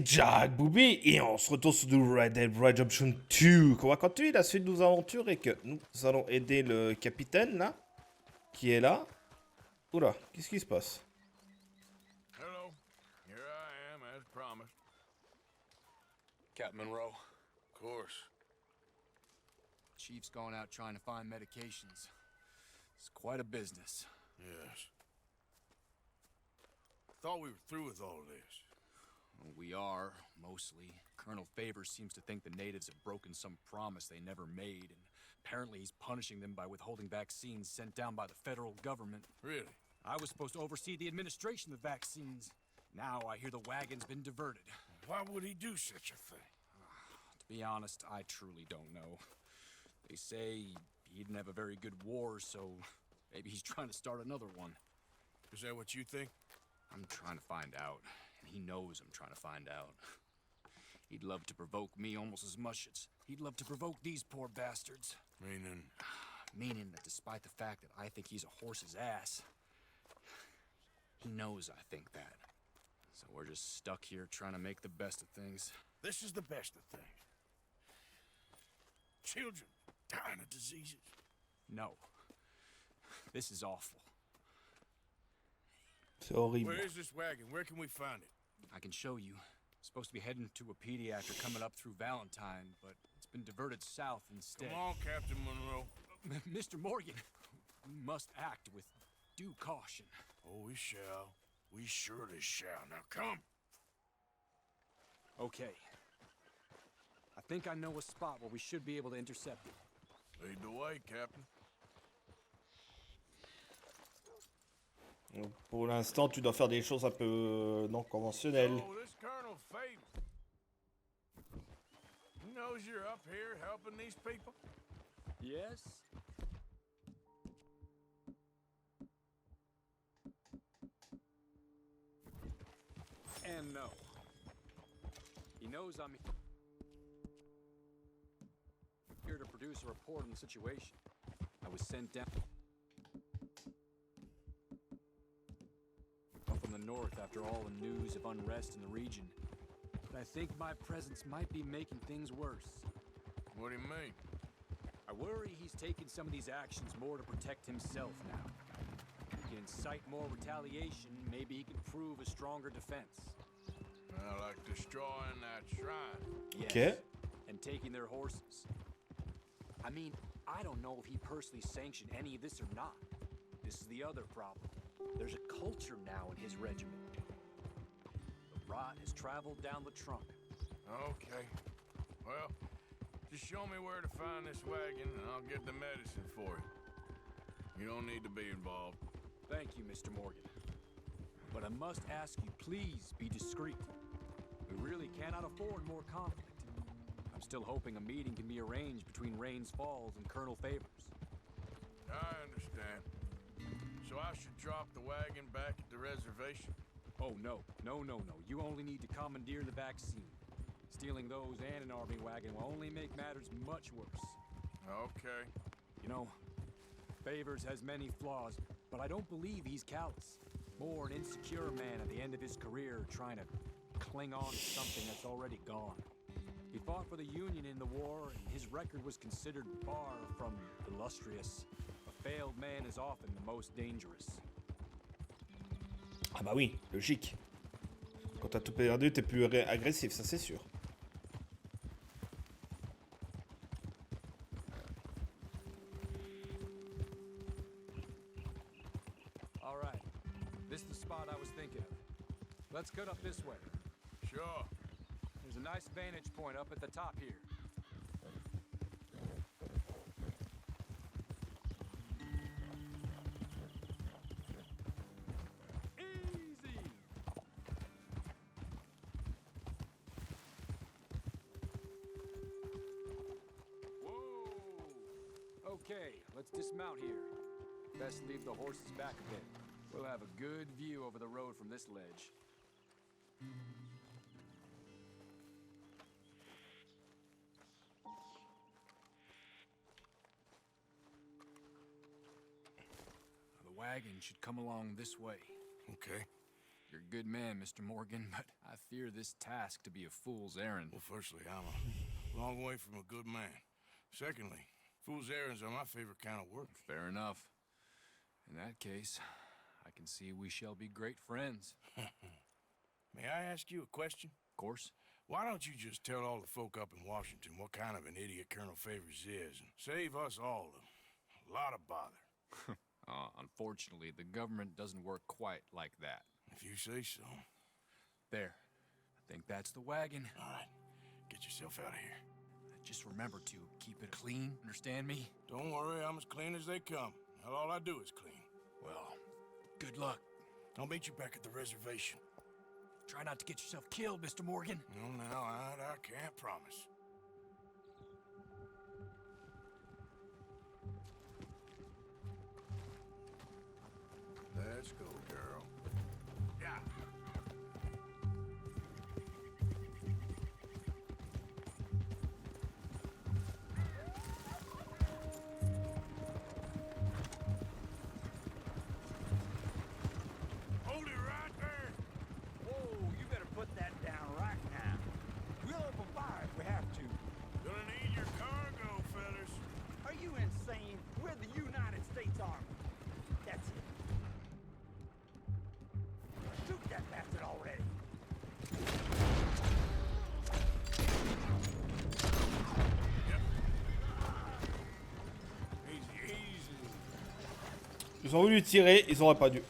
c'est JakeBoubi et on se retrouve sur du Red Dead Redemption 2. On va continuer la suite de nos aventures et que nous allons aider le capitaine là, qui est là. Oula, qu'est-ce qui se passe? Hello, here I am as promised. Captain Monroe. Of course. Chief's gone out trying to find medications. It's quite a business. Yes. Thought we were through with all this. Well, we are, mostly. Colonel Favors seems to think the natives have broken some promise they never made, and apparently he's punishing them by withholding vaccines sent down by the federal government. Really? I was supposed to oversee the administration of the vaccines. Now I hear the wagon's been diverted. Why would he do such a thing? To be honest, I truly don't know. They say he didn't have a very good war, so maybe he's trying to start another one. Is that what you think? I'm trying to find out, and he knows I'm trying to find out. He'd love to provoke me almost as much as he'd love to provoke these poor bastards. Meaning? Meaning that despite the fact that I think he's a horse's ass, he knows I think that. So we're just stuck here trying to make the best of things. This is the best of things. Children dying of diseases. No. This is awful. C'est horrible. Where is this wagon? Where can we find it? I can show you. Supposed to be heading to a pediatric coming up through Valentine, but it's been diverted south instead. Come on, Captain Monroe. Mr. Morgan, we must act with due caution. Oh, we shall. We surely shall. Now come. Okay. I think I know a spot where we should be able to intercept it. Lead the way, Captain. Donc, pour l'instant, tu dois faire des choses un peu non conventionnelles. Oh, this Colonel Favors. He knows you're up here helping these people. Yes? And no. He knows I'm here to produce a report on the situation. I was sent down from the north after all the news of unrest in the region. But I think my presence might be making things worse. What do you mean? I worry he's taking some of these actions more to protect himself now. He can incite more retaliation, maybe he can prove a stronger defense. Like destroying that shrine. Yes. Okay. And taking their horses. I mean, I don't know if he personally sanctioned any of this or not. This is the other problem. There's a culture now in his regiment. The rot has traveled down the trunk. Okay. Well, just show me where to find this wagon and I'll get the medicine for you. You don't need to be involved. Thank you, Mr. Morgan. But I must ask you, please be discreet. We really cannot afford more conflict. I'm still hoping a meeting can be arranged between Rains Falls and Colonel Favors. I understand. So I should drop the wagon back at the reservation? Oh, no. No. You only need to commandeer the vaccine. Stealing those and an army wagon will only make matters much worse. Okay. You know, Favors has many flaws, but I don't believe he's callous. More an insecure man at the end of his career trying to cling on to something that's already gone. He fought for the Union in the war, and his record was considered far from illustrious. A failed man is often the most dangerous. Ah bah oui, logique. Quand t'as tout perdu, t'es plus agressif, ça c'est sûr. All right, this is the spot I was thinking of. Let's cut up this way. Sure. There's a nice vantage point up at the top here. Easy! Whoa! Okay, let's dismount here. Best leave the horses back a bit. We'll have a good view over the road from this ledge. The wagon should come along this way. Okay. You're a good man, Mr. Morgan, but I fear this task to be a fool's errand. Well, firstly, I'm a long way from a good man. Secondly, fool's errands are my favorite kind of work. Fair enough. In that case, I can see we shall be great friends. May I ask you a question? Of course. Why don't you just tell all the folk up in Washington what kind of an idiot Colonel Favors is and save us all a lot of bother? Unfortunately, the government doesn't work quite like that. If you say so. There. I think that's the wagon. All right, get yourself out of here. Just remember to keep it clean, understand me? Don't worry, I'm as clean as they come. Now all I do is clean. Well, good luck. I'll meet you back at the reservation. Try not to get yourself killed, Mr. Morgan. No, now, I can't promise. Let's go, girl. Yeah. Hold it right there. Whoa, you better put that down right now. We'll open fire if we have to. Gonna need your cargo, fellas. Are you insane? We're the United States Army. That's it. Shoot that bastard already. Easy, easy. Ils ont voulu tirer, ils auraient pas dû.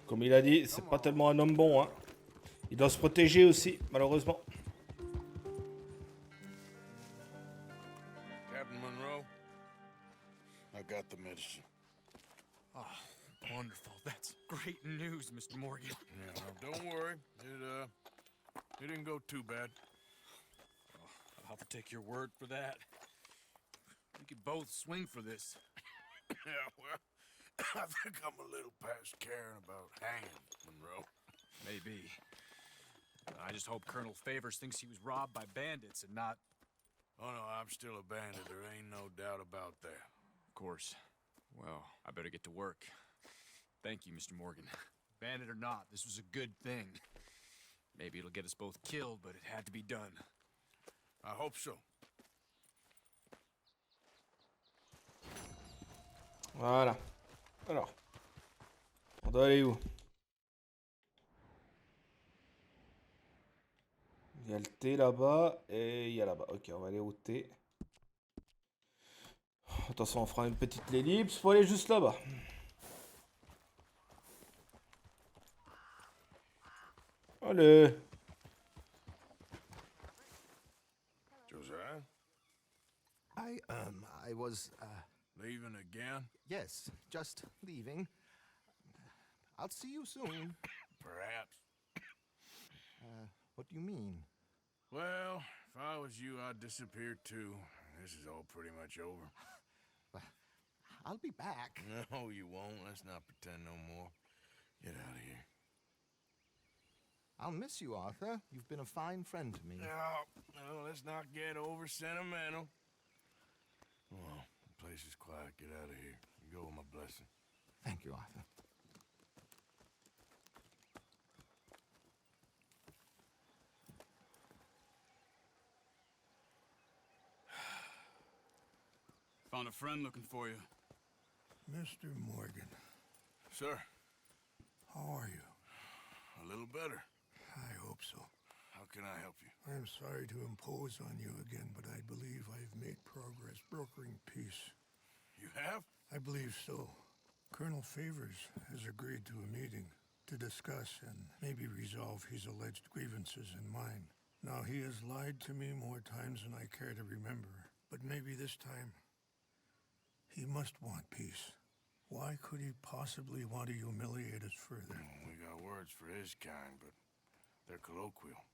Comme il a dit, c'est pas tellement un homme bon, hein. Il doit se protéger aussi, malheureusement. Captain Monroe, I got the medicine. Oh, wonderful. That's great news, Mr. Morgan. Yeah, now don't worry. It didn't go too bad. I'll have to take your word for that. We could both swing for this. Yeah, well, I think I'm a little past caring about hanging, Monroe. Maybe. I just hope Colonel Favors thinks he was robbed by bandits and not... Oh, no, I'm still a bandit. There ain't no doubt about that. Of course. Well, I better get to work. Thank you, Mr. Morgan. Bandit or not, this was a good thing. Maybe it'll get us both killed, but it had to be done. I hope so. Voilà. Alors. On doit aller où? Il y a le T là-bas et il y a là-bas. Ok, on va aller au T. Attention, on fera une petite ellipse pour aller juste là-bas. Allez. Josiah? I was, Leaving again? yes, just leaving. I'll see you soon. Perhaps. What do you mean? Well, if I was you, I'd disappear too. This is all pretty much over. I'll be back. No, you won't. Let's not pretend no more. Get out of here. I'll miss you, Arthur. You've been a fine friend to me. No, let's not get over sentimental. Well, the place is quiet. Get out of here. You go with my blessing. Thank you, Arthur. Found a friend looking for you. Mr. Morgan, Sir, how are you? a little better. I hope so. How can I help you? I am sorry to impose on you again, but I believe I've made progress brokering peace. You have? I believe so. Colonel Favors has agreed to a meeting. to discuss and maybe resolve his alleged grievances and mine. Now, he has lied to me more times than I care to remember, but maybe this time he must want peace. Why could he possibly want to humiliate us further? We got words for his kind, but they're colloquial.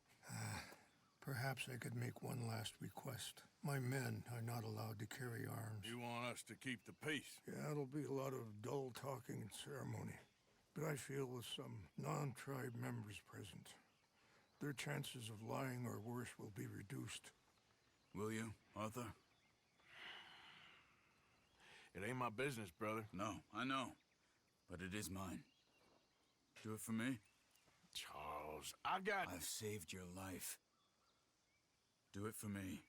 Perhaps I could make one last request. My men are not allowed to carry arms. You want us to keep the peace? Yeah, it'll be a lot of dull talking and ceremony. But I feel with some non-tribe members present, their chances of lying or worse will be reduced. Will you, Arthur? It ain't my business, brother. No, I know. But it is mine. Do it for me? Charles, I've saved your life. Do it for me.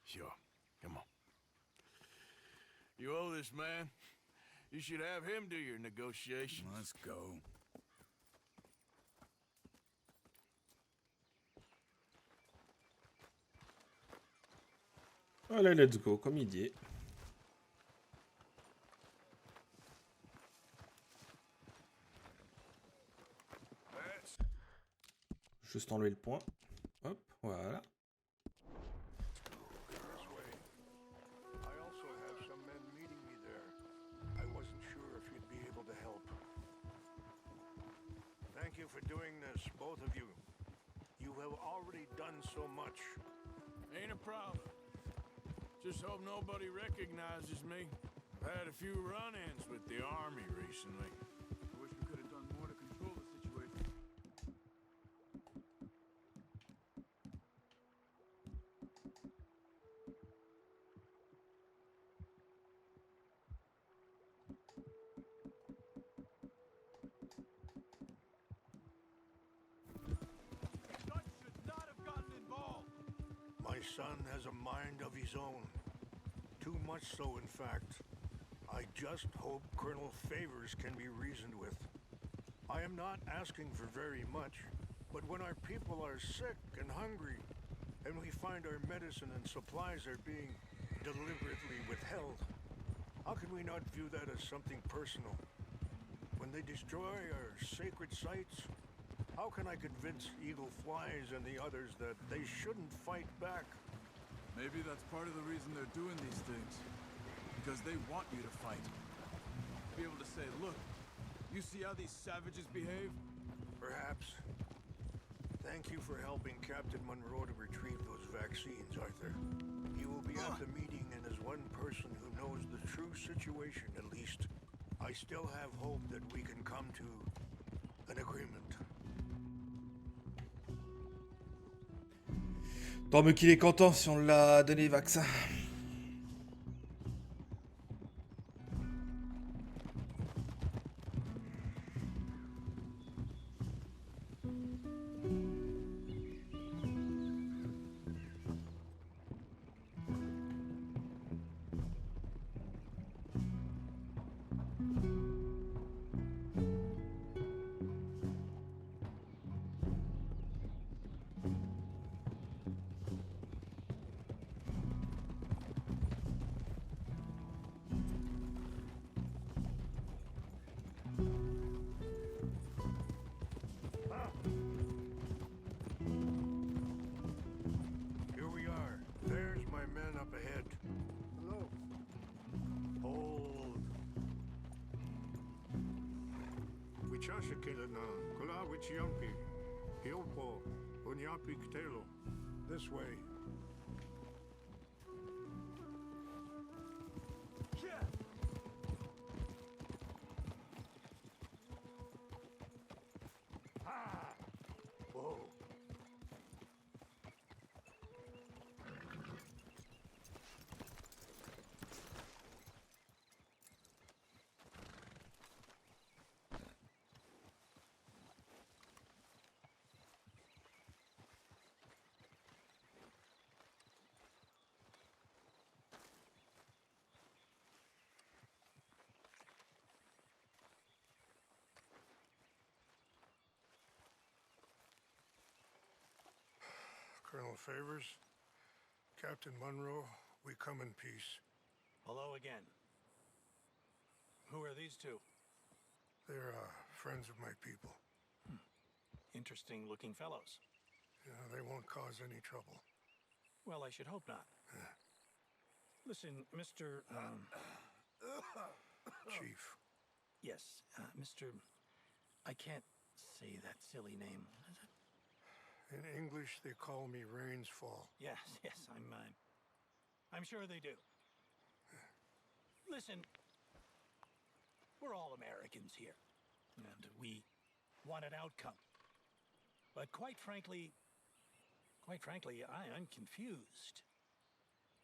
Sure. Come on. You owe this man. You should have him do your negotiations. Let's go. Allez, let's go, comme il dit. Juste enlever le point. Hop, voilà. I also have some men meeting me there. I wasn't sure if you'd be able to help. Thank you for doing this, both of you. You have already done so much. Ain't a problem. Just hope nobody recognizes me. I've had a few run-ins with the army recently. I wish we could have done more to control the situation. Dutch should not have gotten involved. My son has a mind of his own. Too much so, in fact. I just hope Colonel Favors can be reasoned with. I am not asking for very much, but when our people are sick and hungry, and we find our medicine and supplies are being deliberately withheld, how can we not view that as something personal? When they destroy our sacred sites, how can I convince Eagle Flies and the others that they shouldn't fight back? Maybe that's part of the reason they're doing these things. Because they want you to fight. Be able to say, look, you see how these savages behave? Perhaps. Thank you for helping Captain Monroe to retrieve those vaccines, Arthur. He will be at the meeting and is one person who knows the true situation, at least. I still have hope that we can come to an agreement. Tant mieux qu'il est content si on l'a donné le vaccin. Here we are. There's my men up ahead. Hello. Hold. Wichashakilana, Kula Wichiampi, Hilpo, Unyapi Ktelo. This way. Whoa. Colonel Favors, Captain Monroe, we come in peace. Hello again. Who are these two? They're friends of my people. Interesting looking fellows. Yeah, they won't cause any trouble. Well, I should hope not. Listen, Mr. Chief. Yes, Mr. I can't say that silly name. In English, they call me Rains Fall. Yes, I'm sure they do. Listen, we're all Americans here, and we want an outcome. But quite frankly, I'm confused.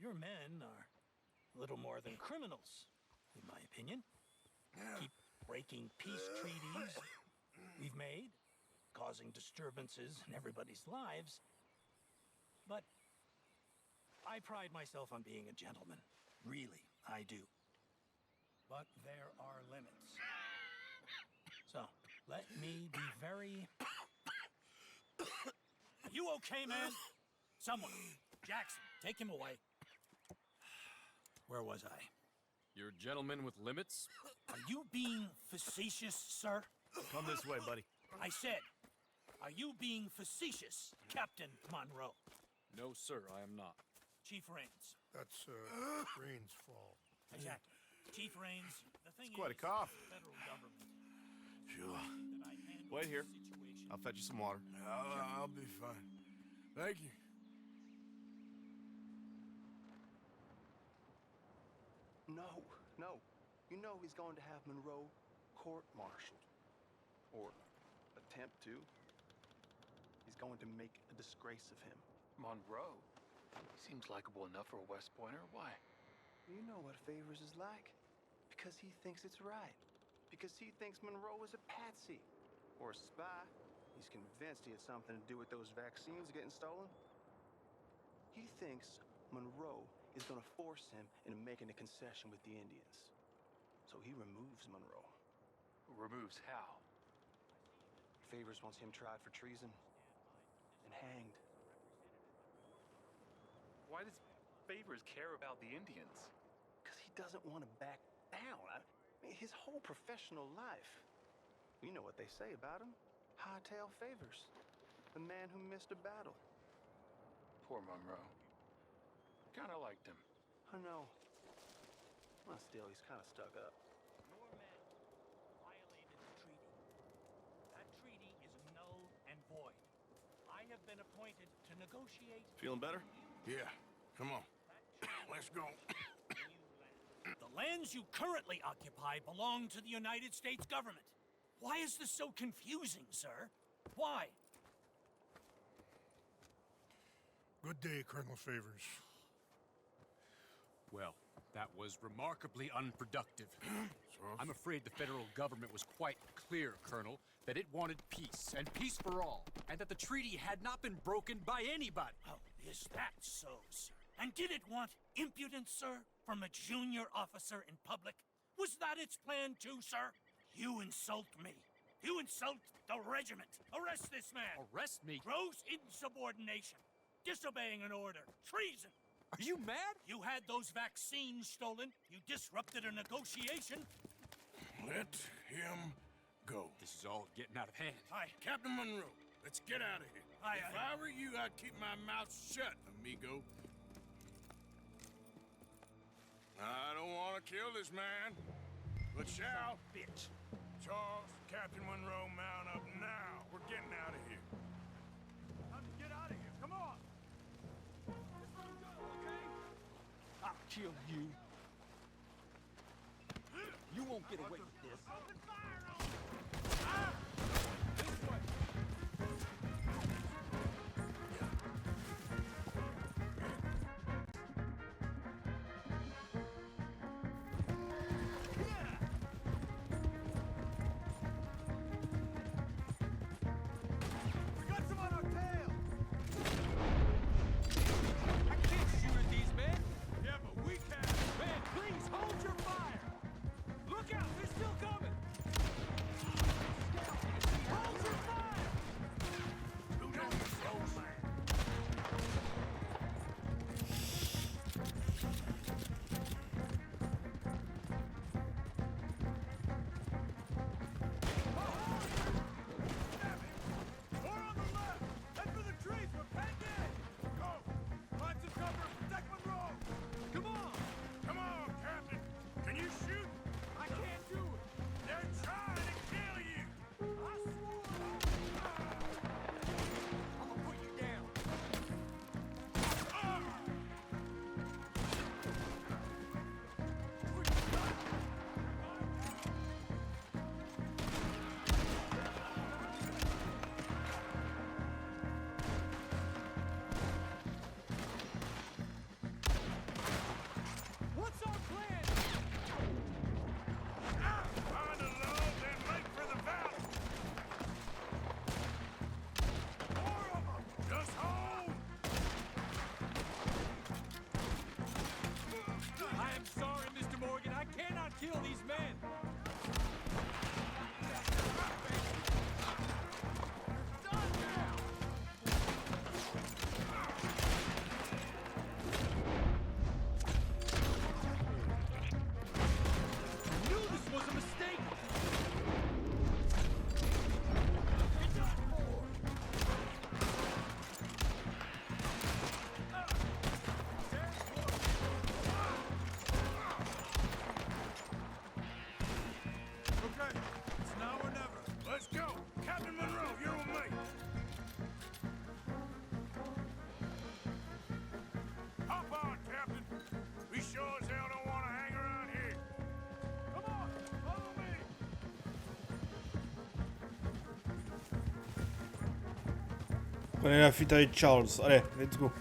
Your men are a little more than criminals, in my opinion. Keep breaking peace treaties we've made, causing disturbances in everybody's lives. But I pride myself on being a gentleman. Really, I do. But there are limits. So, let me be very... You okay, man? Someone. Jackson, take him away. Where was I? You're a gentleman with limits? Are you being facetious, sir? Come this way, buddy. I said, are you being facetious, Captain Monroe? No, sir, I am not. Chief Rains. That's, Rains Fall. Exactly. Chief Rains, the thing quite a is, cough. the federal government. Sure. That I handle Wait here. the situation. I'll fetch you some water. I'll be fine. Thank you. No. You know he's going to have Monroe court-martialed. Or attempt to. He's going to make a disgrace of him. Monroe? He seems likable enough for a West Pointer. Why? You know what Favors is like. Because he thinks it's right. Because he thinks Monroe is a patsy. Or a spy. He's convinced he had something to do with those vaccines getting stolen. He thinks Monroe is going to force him into making a concession with the Indians. So he removes Monroe. Removes how? Favors wants him tried for treason and hanged. Why does Favors care about the Indians? Because he doesn't want to back down. I mean, his whole professional life. You know what they say about him. Hightail Favors. The man who missed a battle. Poor Monroe. Kinda liked him. I know. Well, still, he's kind of stuck up. Your men violated the treaty. That treaty is null and void. I have been appointed to negotiate Feeling better? Yeah, come on. Let's go. The lands you currently occupy belong to the United States government. Why is this so confusing, sir? Why? Good day, Colonel Favors. Well, that was remarkably unproductive. I'm afraid the federal government was quite clear, Colonel, that it wanted peace, and peace for all, and that the treaty had not been broken by anybody. Oh, is that so, sir? And did it want impudence, sir, from a junior officer in public? Was that its plan too, sir? You insult me. You insult the regiment. Arrest this man. Arrest me? Gross insubordination. Disobeying an order. Treason. Are you mad? You had those vaccines stolen. You disrupted a negotiation. Let him go. This is all getting out of hand. Captain Monroe, let's get out of here. If I were you, I'd keep my mouth shut, amigo. I don't want to kill this man, but shall. Bitch. Charles, Captain Monroe, mount up now. We're getting out of here. Get out of here. Come on. Okay? I'll kill you. You won't get away with this. Open fire on him. This way. We got some on our tail. I can't shoot at these men. Yeah, but we can. Man, please hold your fire. Look out, they're still coming. man! I knew this was a mistake! Okay, it's now or never. Let's go! Captain Monroe, you're with me! Hop on, Captain! We sure as hell don't want to hang around here! Come on, follow me! Prenez la fuite avec Charles. Allez, let's go.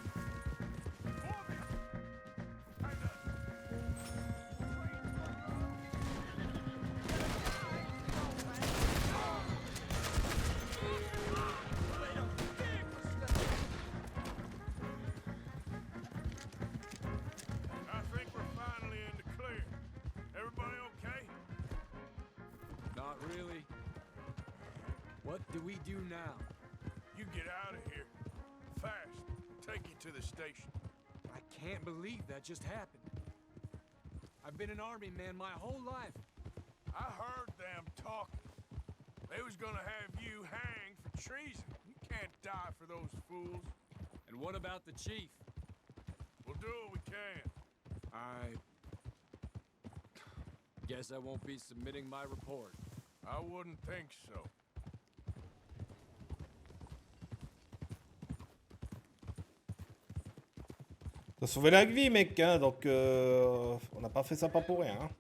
I think we're finally in the clear. Everybody okay? Not really. What do we do now? You get out of here. Fast. Take you to the station. I can't believe that just happened. I've been an army man my whole life. I heard them talking. They was gonna have you hanged for treason. You can't die for those fools. And what about the chief? We'll do what we can. I guess I won't be submitting my report. I wouldn't think so. T'as sauvé la vie, mec, hein, donc on n'a pas fait ça pas pour rien. Hein.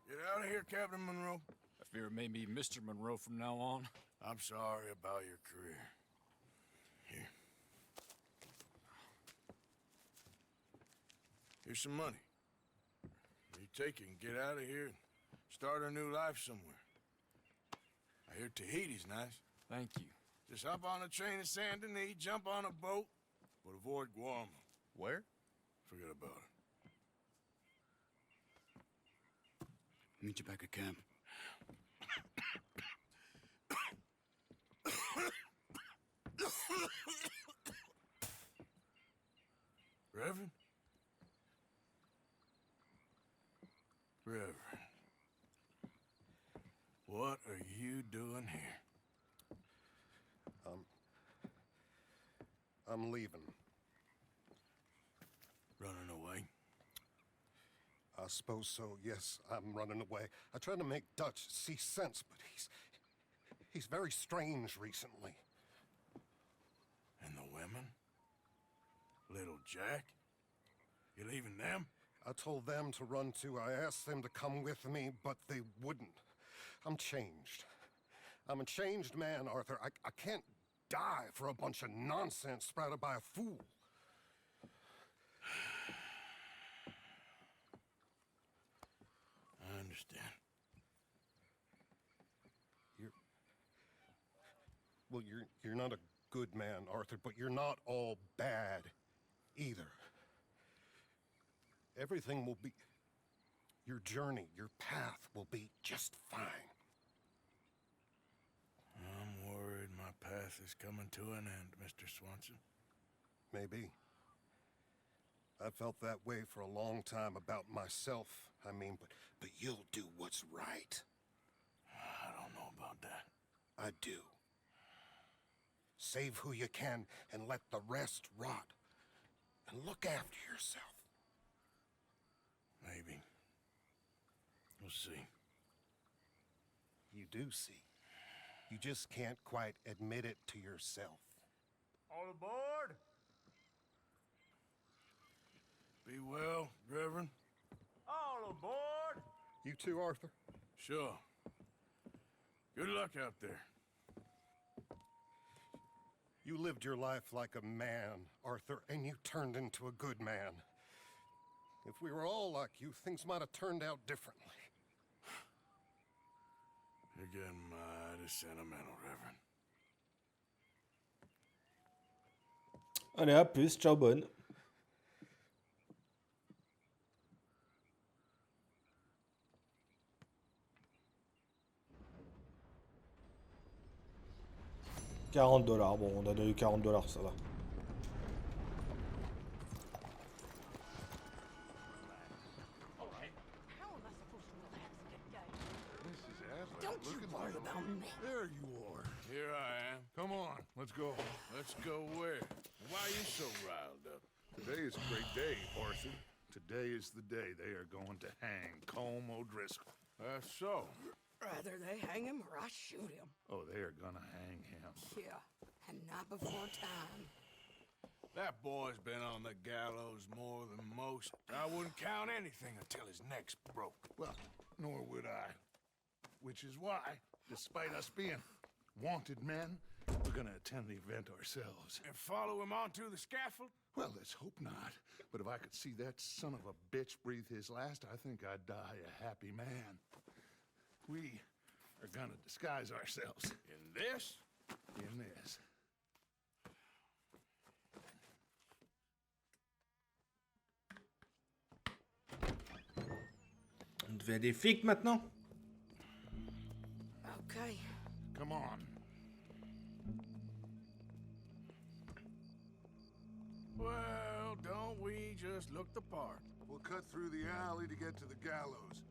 Get out of here, Captain Monroe. I fear it may be Mr. Monroe from now on. I'm sorry about your career. Here. Here's some money. You take it and get out of here and start a new life somewhere. I hear Tahiti's nice. Thank you. Just hop on a train to Saint Denis, jump on a boat, but avoid Guam. Where? Forget about it. Meet you back at camp. Reverend? Reverend. What are you doing here? I'm leaving. Running away? I suppose so, yes, I'm running away. I tried to make Dutch see sense, but he's very strange recently. And the women? Little Jack? You leaving them? I told them to run too. I asked them to come with me, but they wouldn't. I'm changed. I'm a changed man, Arthur. I can't die for a bunch of nonsense sprouted by a fool. I understand. You're not a good man, Arthur, but you're not all bad either. Everything will be... Your journey, your path will be just fine. I'm worried my path is coming to an end, Mr. Swanson. Maybe. I felt that way for a long time about myself, I mean, but you'll do what's right. I don't know about that. I do. Save who you can and let the rest rot. And look after yourself. Maybe. We'll see. You do see. You just can't quite admit it to yourself. All aboard! Be well, Reverend. All aboard! You too, Arthur? Sure. Good luck out there. You lived your life like a man, Arthur, and you turned into a good man. If we were all like you, things might have turned out differently. You're getting mighty sentimental, Reverend. Allez, à plus, ciao, bonne. $40. Bon, on a donné $40, ça va. Don't you worry about me. There you are. Here I am. Come on, let's go. Let's go where? Why are you so riled up? Today is a great day, Arthur. Today is the day they are going to hang Colm O'Driscoll. That's so. Rather they hang him or I shoot him. Oh, they are gonna hang him. Yeah, and not before time. That boy's been on the gallows more than most. I wouldn't count anything until his neck's broke. Well, nor would I. Which is why, despite us being wanted men, we're gonna attend the event ourselves. And follow him onto the scaffold? Well, let's hope not. But if I could see that son of a bitch breathe his last, I think I'd die a happy man. We are gonna disguise ourselves. In this? In this. On devient des flics maintenant? Okay. Come on. Well, don't we just look the part? We'll cut through the alley to get to the gallows.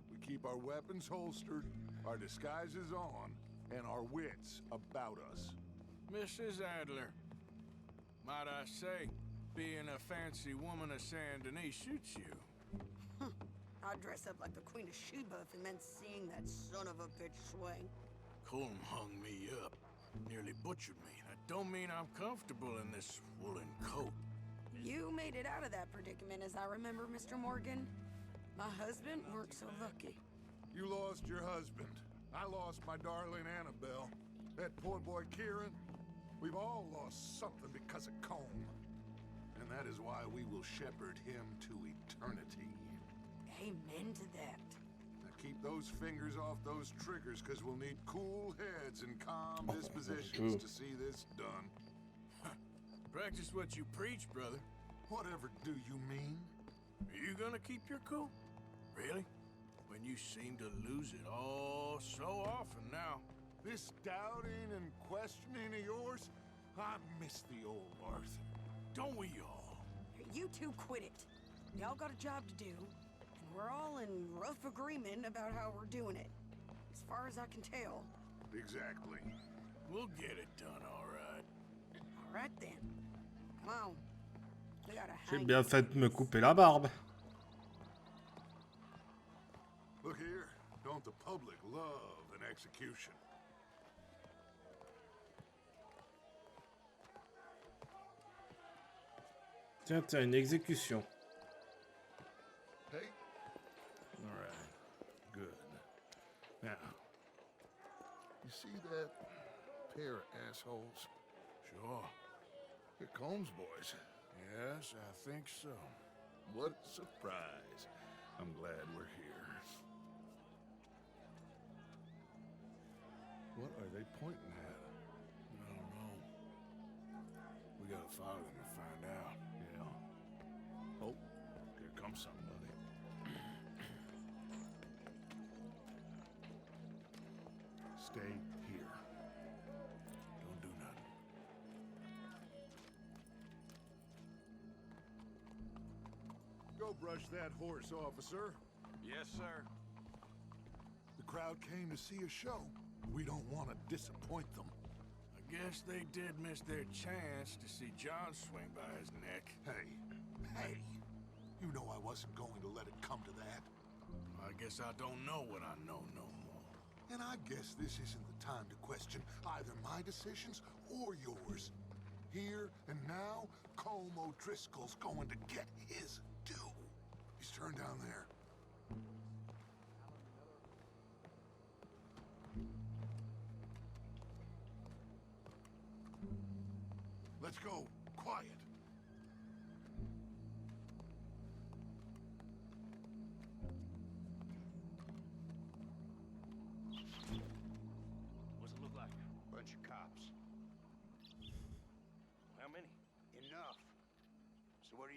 We keep our weapons holstered, our disguises on, and our wits about us. Mrs. Adler, might I say, being a fancy woman of Saint Denis suits you. I'd dress up like the Queen of Sheba if it meant seeing that son of a bitch swing. Colm hung me up, nearly butchered me. That don't mean I'm comfortable in this woolen coat. You made it out of that predicament, as I remember, Mr. Morgan. My husband weren't so lucky. You lost your husband. I lost my darling Annabelle. That poor boy Kieran. We've all lost something because of Colm. And that is why we will shepherd him to eternity. Amen to that. Now keep those fingers off those triggers, because we'll need cool heads and calm dispositions to see this done. Practice what you preach, brother. Whatever do you mean? Are you gonna keep your cool? Really? When you seem to lose it all so often now. This doubting and questioning of yours, I miss the old Arthur. Don't we all? You two quit it. Y'all got a job to do, and we're all in rough agreement about how we're doing it. As far as I can tell. Exactly. We'll get it done, all right. All right then. Come on. We gotta J'ai hang bien fait de me couper la barbe. Look here, don't the public love an execution? Tiens, tiens, une exécution. Hey? All right. Good. Now, you see that pair of assholes? Sure. They're Colm's boys. Yes, I think so. What a surprise. I'm glad we're here. What are they pointing at? I don't know. We gotta follow them and find out. Yeah. Oh, here comes somebody. Stay here. Don't do nothing. Go brush that horse, officer. Yes, sir. The crowd came to see a show. We don't want to disappoint them. I guess they did miss their chance to see John swing by his neck. Hey, you know I wasn't going to let it come to that. I guess I don't know what I know no more. And I guess this isn't the time to question either my decisions or yours. Here and now, Colm O'Driscoll's going to get his due. He's turned down there.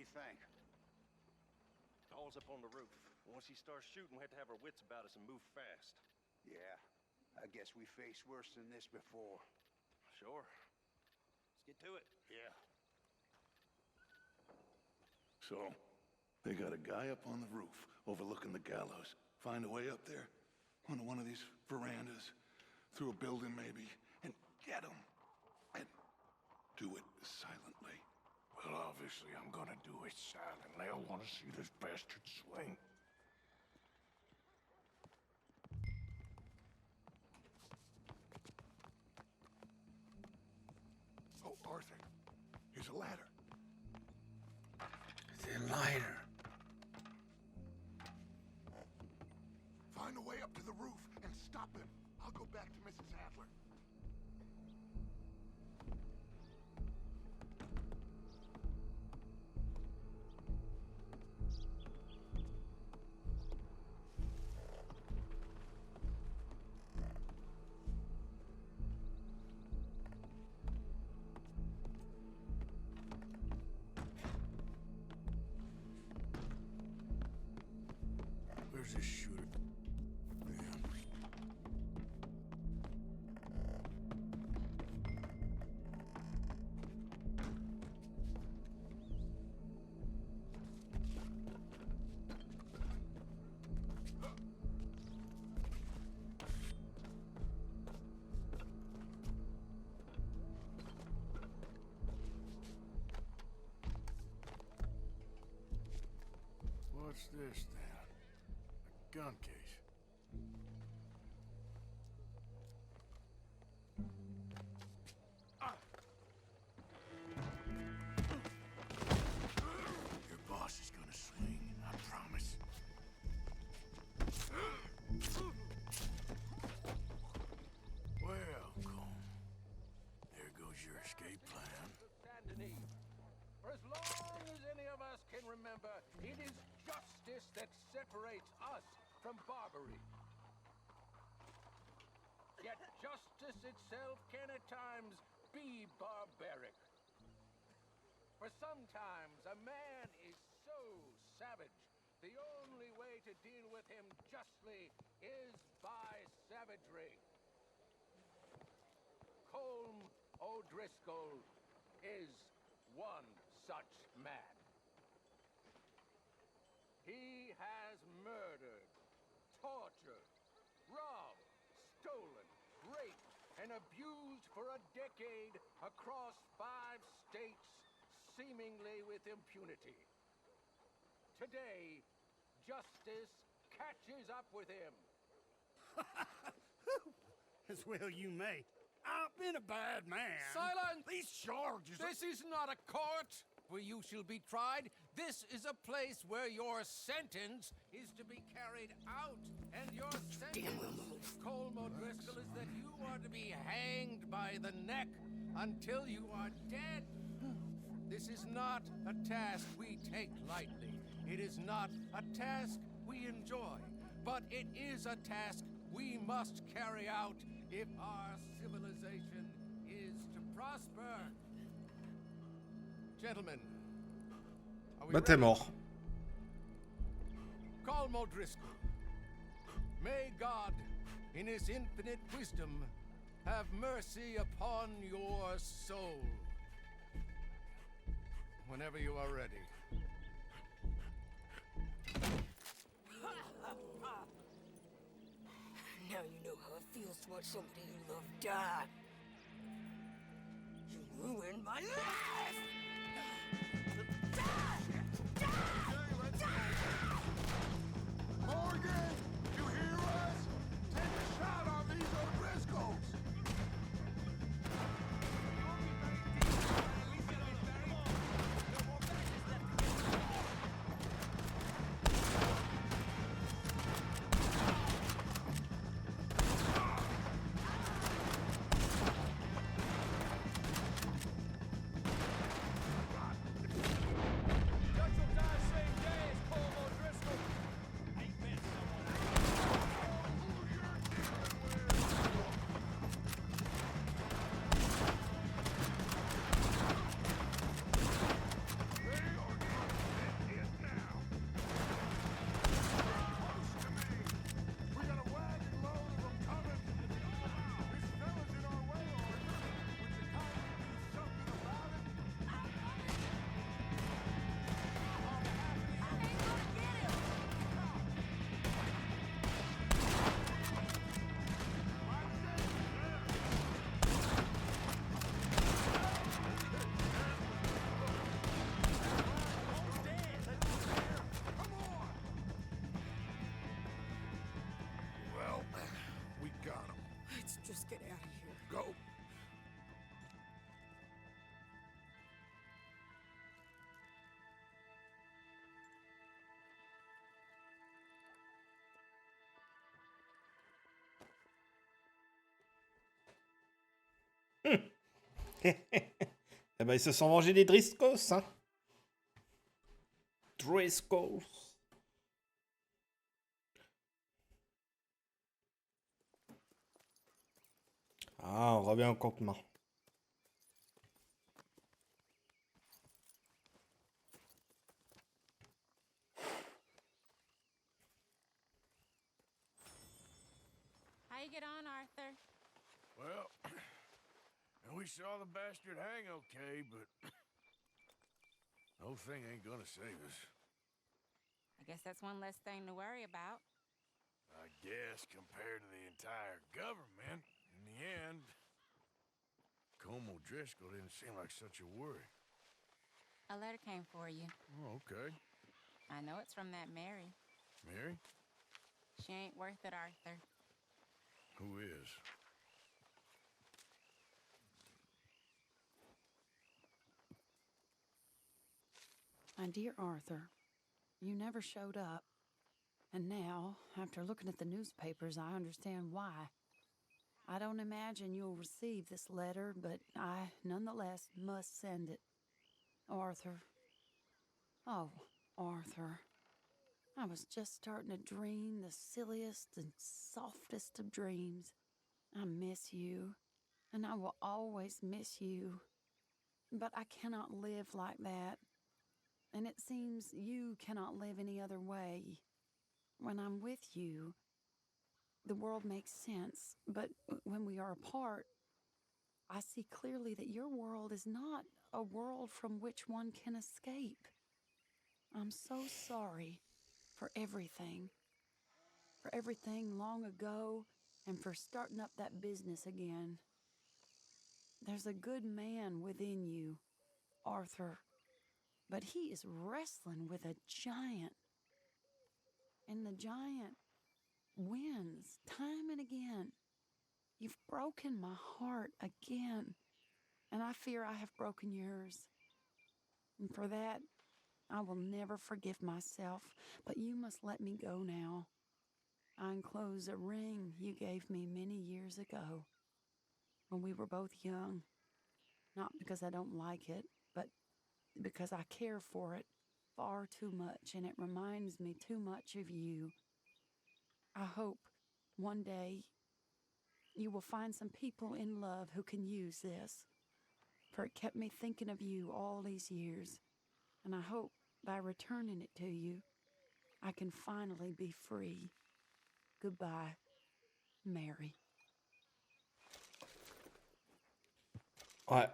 you think? Dawn's up on the roof. Once he starts shooting, we have to have our wits about us and move fast. Yeah, I guess we faced worse than this before. Sure. Let's get to it. Yeah. So, they got a guy up on the roof overlooking the gallows. Find a way up there, onto one of these verandas, through a building maybe, and get him. And do it silently. Well, obviously I'm gonna do it silently. I wanna see this bastard swing. Oh, Arthur, here's a ladder. The lighter. Find a way up to the roof and stop him. I'll go back to Mrs. Adler. Where's this shooter? Man. What's this then? A gun case. Your boss is gonna swing, I promise. Well, Colm, there goes your escape plan. For as long as any of us can remember, it is justice that separates us from barbarity. Yet justice itself can at times be barbaric. For sometimes a man is so savage, the only way to deal with him justly is by savagery. Colm O'Driscoll is one such man. He has murdered, tortured, robbed, stolen, raped, and abused for a decade across 5 states, seemingly with impunity. Today, justice catches up with him. As well you may. I've been a bad man. Silence! These charges are... This is not a court where you shall be tried. This is a place where your sentence is to be carried out. And your sentence, Colm O'Driscoll, is that you are to be hanged by the neck until you are dead. This is not a task we take lightly. It is not a task we enjoy. But it is a task we must carry out if our civilization is to prosper. Gentlemen, are we Bah t'es ready? mort. Colm O'Driscoll, may God, in his infinite wisdom, have mercy upon your soul. Whenever you are ready. Now you know how it feels to watch somebody you love die. You ruined my life! Morgan, you hear us? Take a shot on these O'Driscolls! Eh ben, ils se sont mangés des Driscoll's, hein. Driscoll's. Ah, on revient au campement. How you get on, Arthur? Well, we saw the bastard hang okay, but the whole thing ain't gonna save us. I guess that's one less thing to worry about. I guess compared to the entire government, in the end, Colm O'Driscoll didn't seem like such a worry. A letter came for you. Oh, okay. I know it's from that Mary. Mary? She ain't worth it, Arthur. Who is? My dear Arthur, you never showed up. And now, after looking at the newspapers, I understand why. I don't imagine you'll receive this letter, but I, nonetheless, must send it. Arthur. Oh, Arthur. I was just starting to dream the silliest and softest of dreams. I miss you, and I will always miss you. But I cannot live like that. And it seems you cannot live any other way. When I'm with you, the world makes sense. But when we are apart, I see clearly that your world is not a world from which one can escape. I'm so sorry for everything. For everything long ago and for starting up that business again. There's a good man within you, Arthur. But he is wrestling with a giant. And the giant wins time and again. You've broken my heart again. And I fear I have broken yours. And for that, I will never forgive myself. But you must let me go now. I enclose a ring you gave me many years ago, when we were both young. Not because I don't like it, but because I care for it far too much, and it reminds me too much of you. I hope one day you will find some people in love who can use this, for it kept me thinking of you all these years, and I hope by returning it to you, I can finally be free. Goodbye, Mary. Ouais.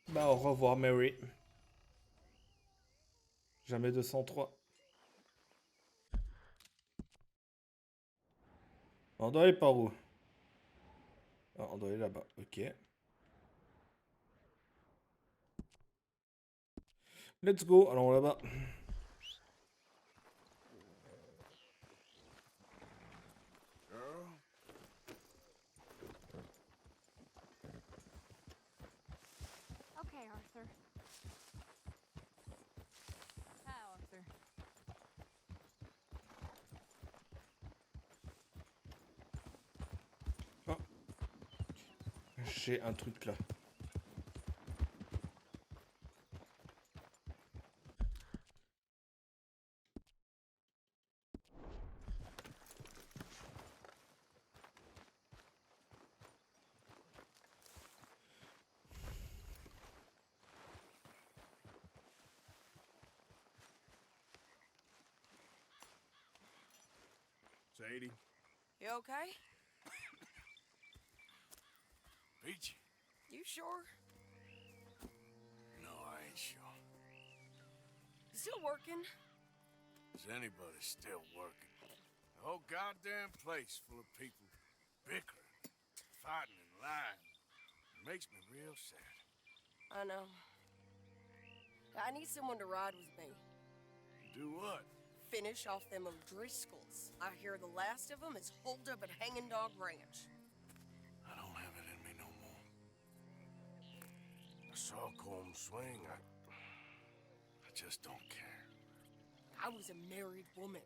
Bah, au revoir, Mary. Jamais 203. On doit aller par où? Ah, on doit aller là-bas. Ok. Let's go. Allons là-bas. Okay, Arthur. Hi, Arthur. Oh. J'ai un truc là. Sadie? You okay? Peach? You sure? No, I ain't sure. Still working? Is anybody still working? The whole goddamn place full of people bickering, fighting, and lying. It makes me real sad. I know. I need someone to ride with me. Do what? Finish off them O'Driscolls. I hear the last of them is holed up at Hanging Dog Ranch. I don't have it in me no more. I saw Colm swing. I just don't care. I was a married woman.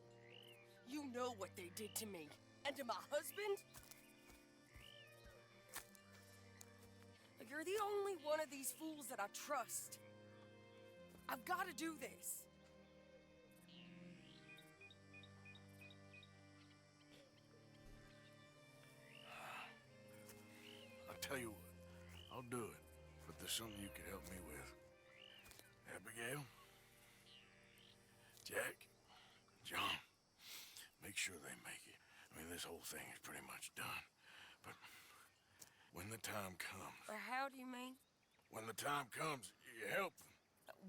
You know what they did to me. And to my husband? You're the only one of these fools that I trust. I've got to do this. I'll tell you what, I'll do it, but there's something you could help me with. Abigail, Jack, John, make sure they make it. I mean, this whole thing is pretty much done, but when the time comes... How do you mean? When the time comes, you help them.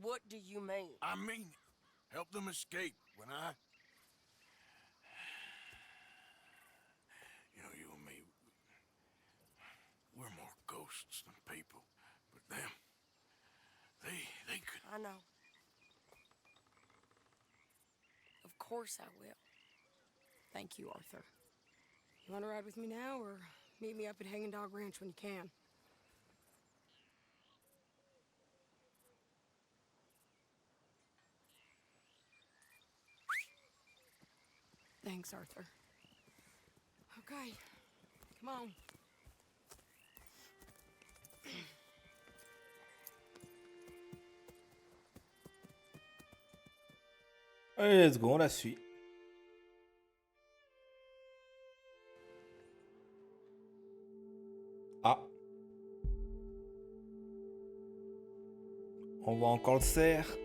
What do you mean? I mean it. Help them escape when I... You know, you and me, we're more ghosts than people. But them, they could... I know. Of course I will. Thank you, Arthur. You want to ride with me now, or meet me up at Hanging Dog Ranch when you can? Thanks, Arthur. Okay, come on. Allez, let's go, on la suit. Ah. On voit encore le cerf.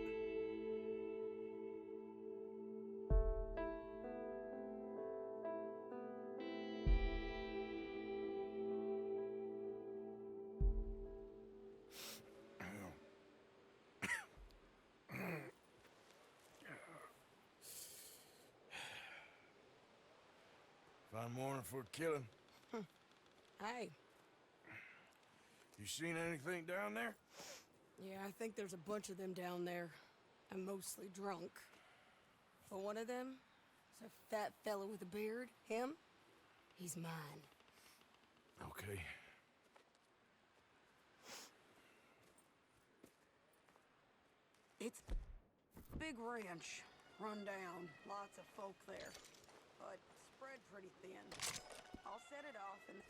Fine morning for a killing. Hey. You seen anything down there? Yeah, I think there's a bunch of them down there. I'm mostly drunk. But one of them is a fat fella with a beard. Him? He's mine. Okay. It's a big ranch. Run down. Lots of folk there. But spread pretty thin. I'll set it off and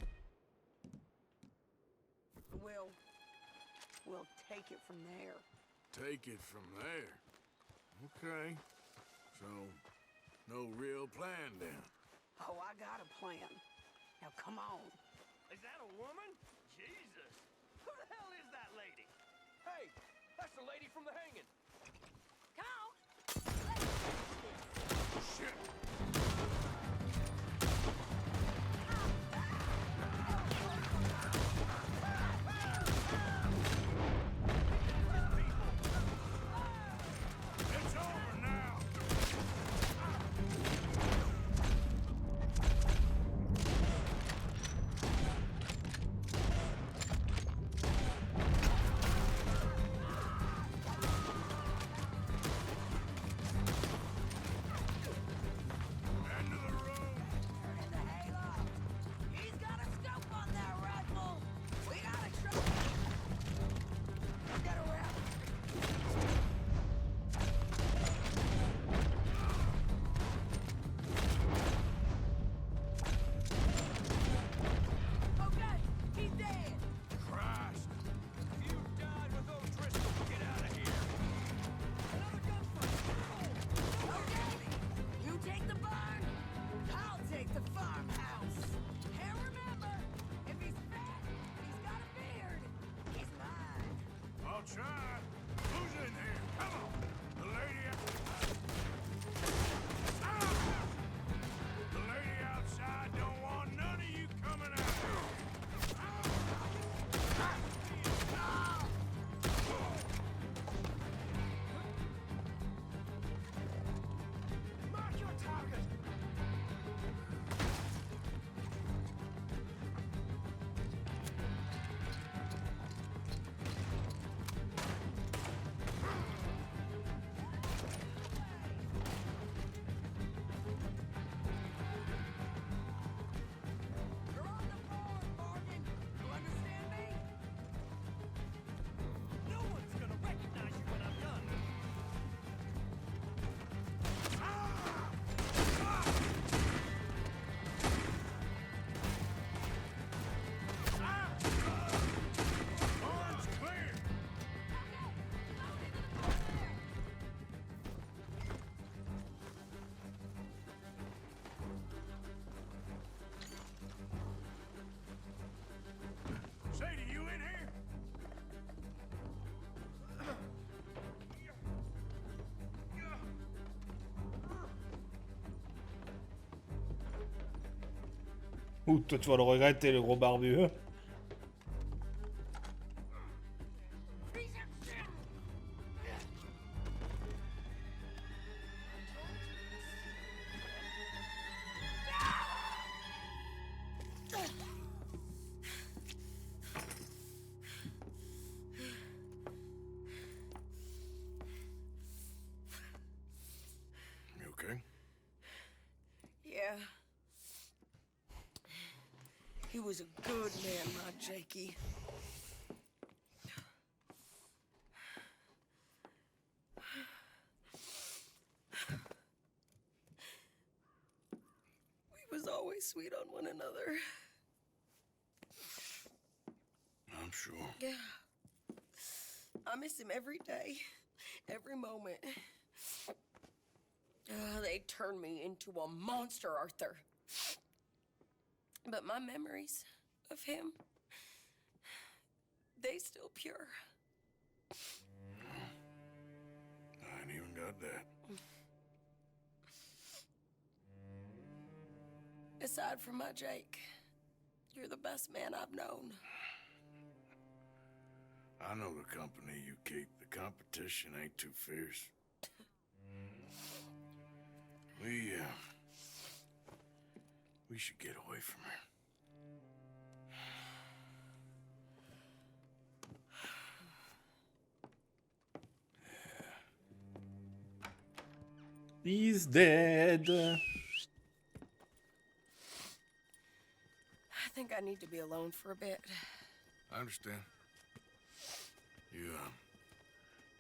we'll take it from there. Take it from there? Okay. So, no real plan then? Oh, I got a plan. Now come on. Is that a woman? Jesus. Who the hell is that lady? Hey, that's the lady from the hanging. Come. Shit. Ouh, toi, tu vas le regretter, le gros barbu. Hein. You okay? Yeah. He was a good man, my Jakey. We was always sweet on one another. I'm sure. Yeah. I miss him every day, every moment. They turned me into a monster, Arthur. But my memories of him, they still pure. I ain't even got that. Aside from my Jake, you're the best man I've known. I know the company you keep. The competition ain't too fierce. We should get away from her. He's dead. I think I need to be alone for a bit. I understand. You,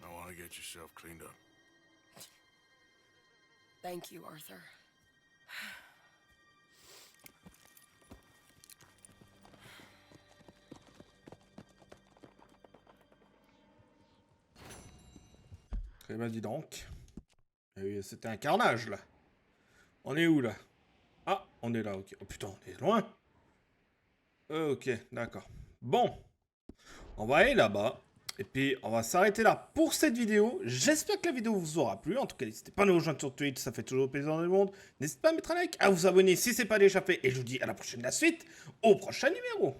might want to get yourself cleaned up. Thank you, Arthur. Eh ben dis donc. C'était un carnage là. On est où là? Ah, on est là, ok. Oh putain, on est loin. Ok, d'accord. Bon. On va aller là-bas. Et puis, on va s'arrêter là pour cette vidéo. J'espère que la vidéo vous aura plu. En tout cas, n'hésitez pas à nous rejoindre sur Twitch. Ça fait toujours plaisir dans le monde. N'hésitez pas à mettre un like, à vous abonner si ce n'est pas déjà fait. Et je vous dis à la prochaine, la suite, au prochain numéro.